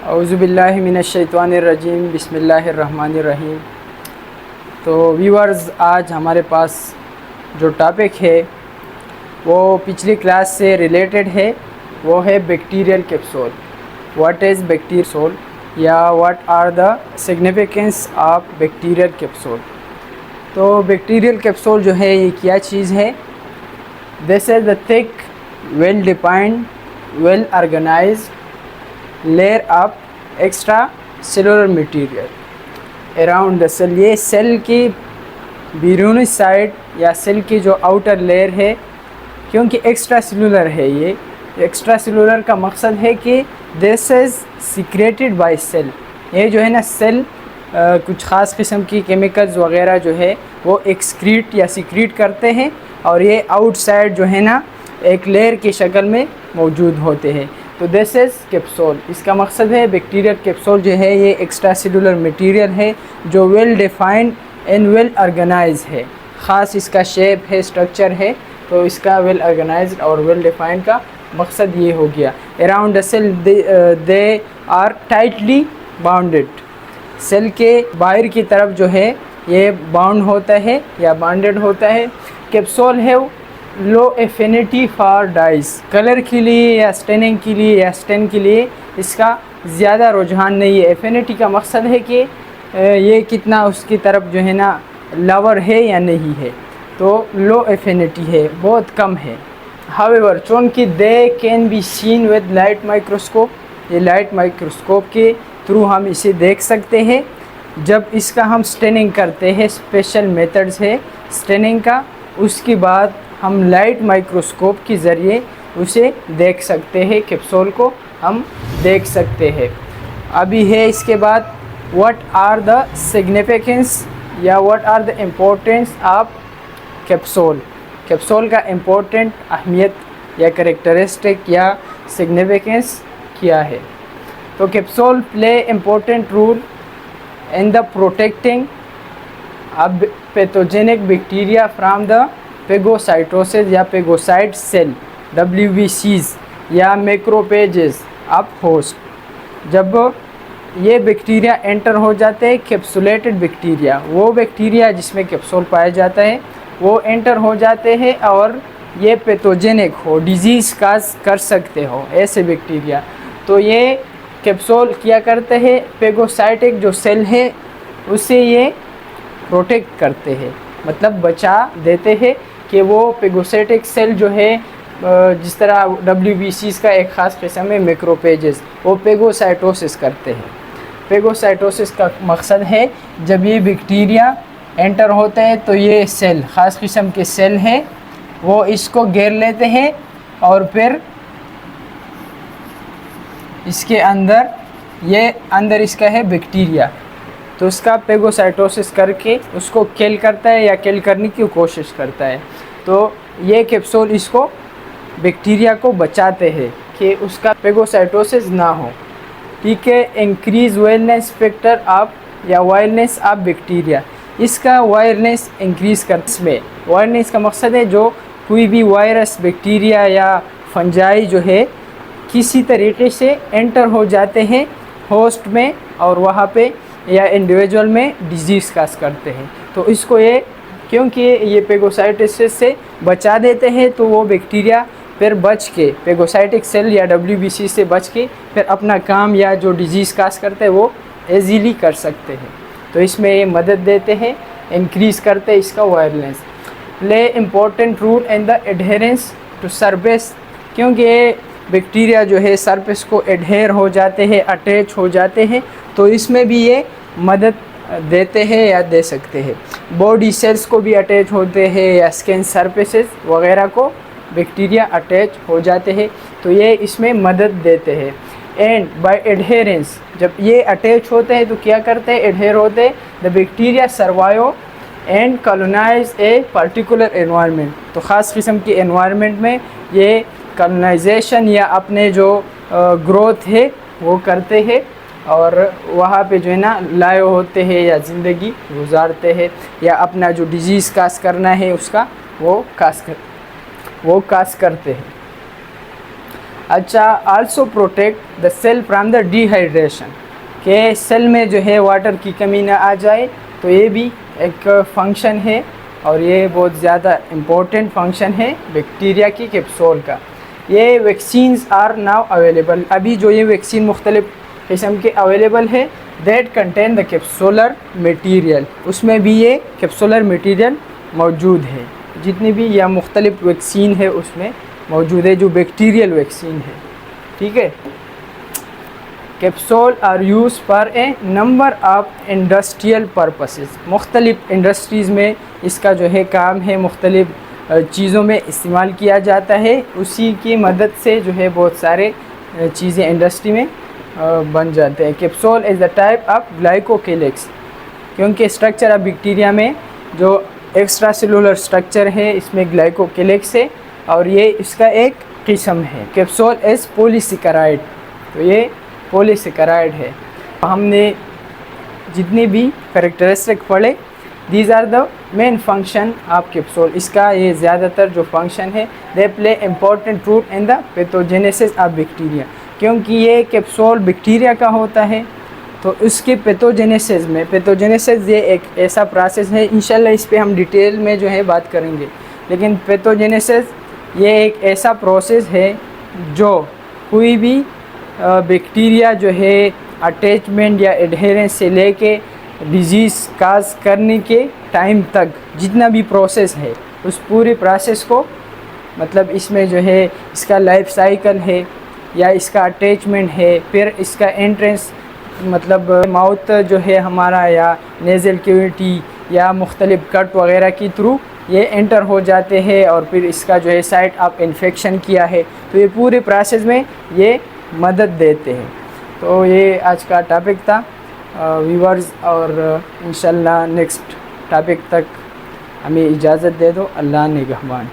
औज़ुबिल्लाहि मिनश्शैतानिर्रजीम बिस्मिल्लाहिर्रहमानिर्रहीम। तो व्यूअर्स, आज हमारे पास जो टॉपिक है वो पिछली क्लास से रिलेटेड है। वो है bacterial capsule. What is bacterial या what are the significance of bacterial capsule. तो बैक्टीरियल कैप्सूल जो है ये क्या चीज़ है? This is the thick, well defined, well organised layer of extracellular material around the cell. ये सेल की बैरूनी साइड या सेल की जो आउटर लेयर है, क्योंकि एक्स्ट्रा सेलुलर है, ये एक्स्ट्रा सेलुलर का मकसद है कि this is secreted by cell. ये जो है ना सेल कुछ ख़ास किस्म की केमिकल्स वगैरह जो है वो एक्सक्रीट या सीक्रेट करते हैं और ये आउटसाइड जो है ना एक लेयर की शक्ल में मौजूद होते हैं। तो दिस इज़ कैप्सूल। इसका मकसद है बैक्टीरियल कैप्सूल जो है ये एक्स्ट्रा सेलुलर मटेरियल है जो well defined and well organise है। ख़ास इसका शेप है, स्ट्रक्चर है, तो इसका वेल ऑर्गेनाइज्ड और वेल डिफाइंड का मकसद ये हो गया। Around the cell they are tightly bounded. Cell के बाहर की तरफ जो है ये बाउंड होता है या बाउंडेड होता है। कैप्सूल है लो एफिनिटी फॉर डाइस। कलर के लिए या स्टेनिंग के लिए या स्टेन के लिए इसका ज़्यादा रुझान नहीं है। एफिनिटी का मकसद है कि ये कितना उसकी तरफ जो है ना लवर है या नहीं है। तो लो एफिनिटी है, बहुत कम है। हावेवर चूँकि they can be seen with light microscope, ये लाइट माइक्रोस्कोप के थ्रू हम इसे देख सकते हैं। जब इसका हम स्टेनिंग करते हैं, स्पेशल मेथड्स है स्टेनिंग का, उसके बाद हम लाइट माइक्रोस्कोप के ज़रिए उसे देख सकते हैं, कैप्सूल को हम देख सकते हैं। अभी है इसके बाद व्हाट आर द सिग्निफिकेंस या what are the importance of capsule. Capsule का इम्पोर्टेंट अहमियत या करेक्टरिस्टिक या सिग्निफिकेंस क्या है? तो capsule play important role in the protecting of pathogenic bacteria from the phagocytosis या पेगोसाइट सेल, WBCs या मैक्रोपेजेस ऑफ होस्ट। जब ये बैक्टीरिया एंटर हो जाते हैं, कैप्सुलेटेड बैक्टीरिया, वो बैक्टीरिया जिसमें कैप्सूल पाया जाता है, वो एंटर हो जाते हैं और ये पैथोजेनिक हो, डिजीज़ काज कर सकते हो ऐसे बैक्टीरिया। तो ये कैप्सूल क्या करते हैं, पेगोसाइटिक जो सेल है उसे ये प्रोटेक्ट करते हैं, मतलब बचा देते हैं कि वो पेगोसाइटिक सेल जो है, जिस तरह WBCs का एक ख़ास किस्म है मैक्रोपेजेस, वो पेगोसाइटोसिस करते हैं। पेगोसाइटोसिस का मकसद है जब ये बैक्टीरिया एंटर होते हैं तो ये सेल, ख़ास किस्म के सेल हैं, वो इसको घेर लेते हैं और फिर इसके अंदर इसका है बैक्टीरिया, तो उसका पेगोसाइटोसिस करके उसको किल करता है या किल करने की कोशिश करता है। तो ये कैप्सूल इसको बैक्टीरिया को बचाते हैं कि उसका पेगोसाइटोसिस ना हो। ठीक है। इंक्रीज वायरनेस फैक्टर ऑफ या वायरनेस ऑफ बैक्टीरिया, इसका वायरनेस इंक्रीज़ कर। इसमें वायरनेस का मकसद है जो कोई भी वायरस, बैक्टीरिया या फंजाई जो है किसी तरीके से एंटर हो जाते हैं होस्ट में और वहाँ पे या इंडिविजुअल में डिजीज़ काज करते हैं, तो इसको ये क्योंकि ये पेगोसाइटोसिस से बचा देते हैं, तो वो बैक्टीरिया फिर बच के, पेगोसाइटिक सेल या WBC से बच के फिर अपना काम या जो डिजीज़ काज करते हैं वो ईजीली कर सकते हैं। तो इसमें ये मदद देते हैं, इंक्रीज़ करते हैं इसका virulence. Play important role in the adherence to surface, क्योंकि ये बैक्टीरिया जो है सरफेस को एडहेर हो जाते हैं, अटैच हो जाते हैं, तो इसमें भी ये मदद देते हैं या दे सकते हैं। बॉडी सेल्स को भी अटैच होते हैं या स्किन सरफेसेस वगैरह को बैक्टीरिया अटैच हो जाते हैं, तो ये इसमें मदद देते हैं। एंड बाय एडहेरेंस, जब ये अटैच होते हैं तो क्या करते हैं, एडहेर होते हैं, the bacteria survive and colonise a particular environment. तो ख़ास किस्म की एनवायरनमेंट में ये कॉलोनाइजेशन या अपने जो ग्रोथ है वो करते हैं और वहाँ पे जो है ना लाए होते हैं या ज़िंदगी गुजारते हैं, या अपना जो डिजीज़ काज करना है उसका वो काज करते हैं। अच्छा, also protect the cell from the dehydration, के सेल में जो है वाटर की कमी ना आ जाए, तो ये भी एक फंक्शन है और ये बहुत ज़्यादा इम्पोर्टेंट फंक्शन है बैक्टीरिया की कैप्सूल का। ये वैक्सीन्स आर नाउ अवेलेबल, अभी जो ये वैक्सीन मुख्तलिफ़ किस्म के अवेलेबल है, that contain the capsular material, उसमें भी ये कैप्सूलर मटीरियल मौजूद है। जितनी भी या मुख्तलिफ़ वैक्सीन है उसमें मौजूद है जो बैक्टीरियल वैक्सीन है, ठीक है। Capsule are use for a number of industrial purposes, मुख्तलिफ़ इंडस्ट्रीज़ में इसका जो है काम है, मुख्तलिफ़ चीज़ों में इस्तेमाल किया जाता है। उसी की मदद से जो है बहुत सारे चीज़ें इंडस्ट्री में बन जाते हैं। Capsule is the type of glycocalyx, क्योंकि स्ट्रक्चर ऑफ बैक्टीरिया में जो एक्स्ट्रा सेलुलर स्ट्रक्चर है इसमें ग्लाइकोकेलेक्स है और ये इसका एक किस्म है। कैप्सूल इज़ पॉलीसेकेराइड, तो ये पॉलीसेकेराइड है। हमने जितने भी कैरेक्टरिस्टिक पढ़े, these are the main function of capsule. इसका ये ज़्यादातर जो फंक्शन है, they play important role in the pathogenesis of bacteria, क्योंकि ये कैप्सूल बैक्टीरिया का होता है तो उसके पैथोजेनेसिस में, पैथोजेनेसिस ये एक ऐसा प्रोसेस है, इंशाल्लाह इस पे हम डिटेल में जो है बात करेंगे, लेकिन पैथोजेनेसिस ये एक ऐसा प्रोसेस है जो कोई भी बैक्टीरिया जो है अटैचमेंट या एडहेरेंस से लेके डिजीज़ काज करने के टाइम तक जितना भी प्रोसेस है उस पूरे प्रोसेस को, मतलब इसमें जो है इसका लाइफ साइकिल है या इसका अटैचमेंट है, फिर इसका एंट्रेंस मतलब माउथ जो है हमारा या नेज़ल कैविटी या मुख्तलिफ़ कट वगैरह की थ्रू ये एंटर हो जाते हैं और फिर इसका जो है साइट ऑफ इन्फेक्शन किया है, तो ये पूरे प्रोसेस में ये मदद देते हैं। तो ये आज का टॉपिक था व्यूअर्स, और इंशाल्लाह नेक्स्ट टॉपिक तक हमें इजाज़त दे दो। अल्लाह निगहबान।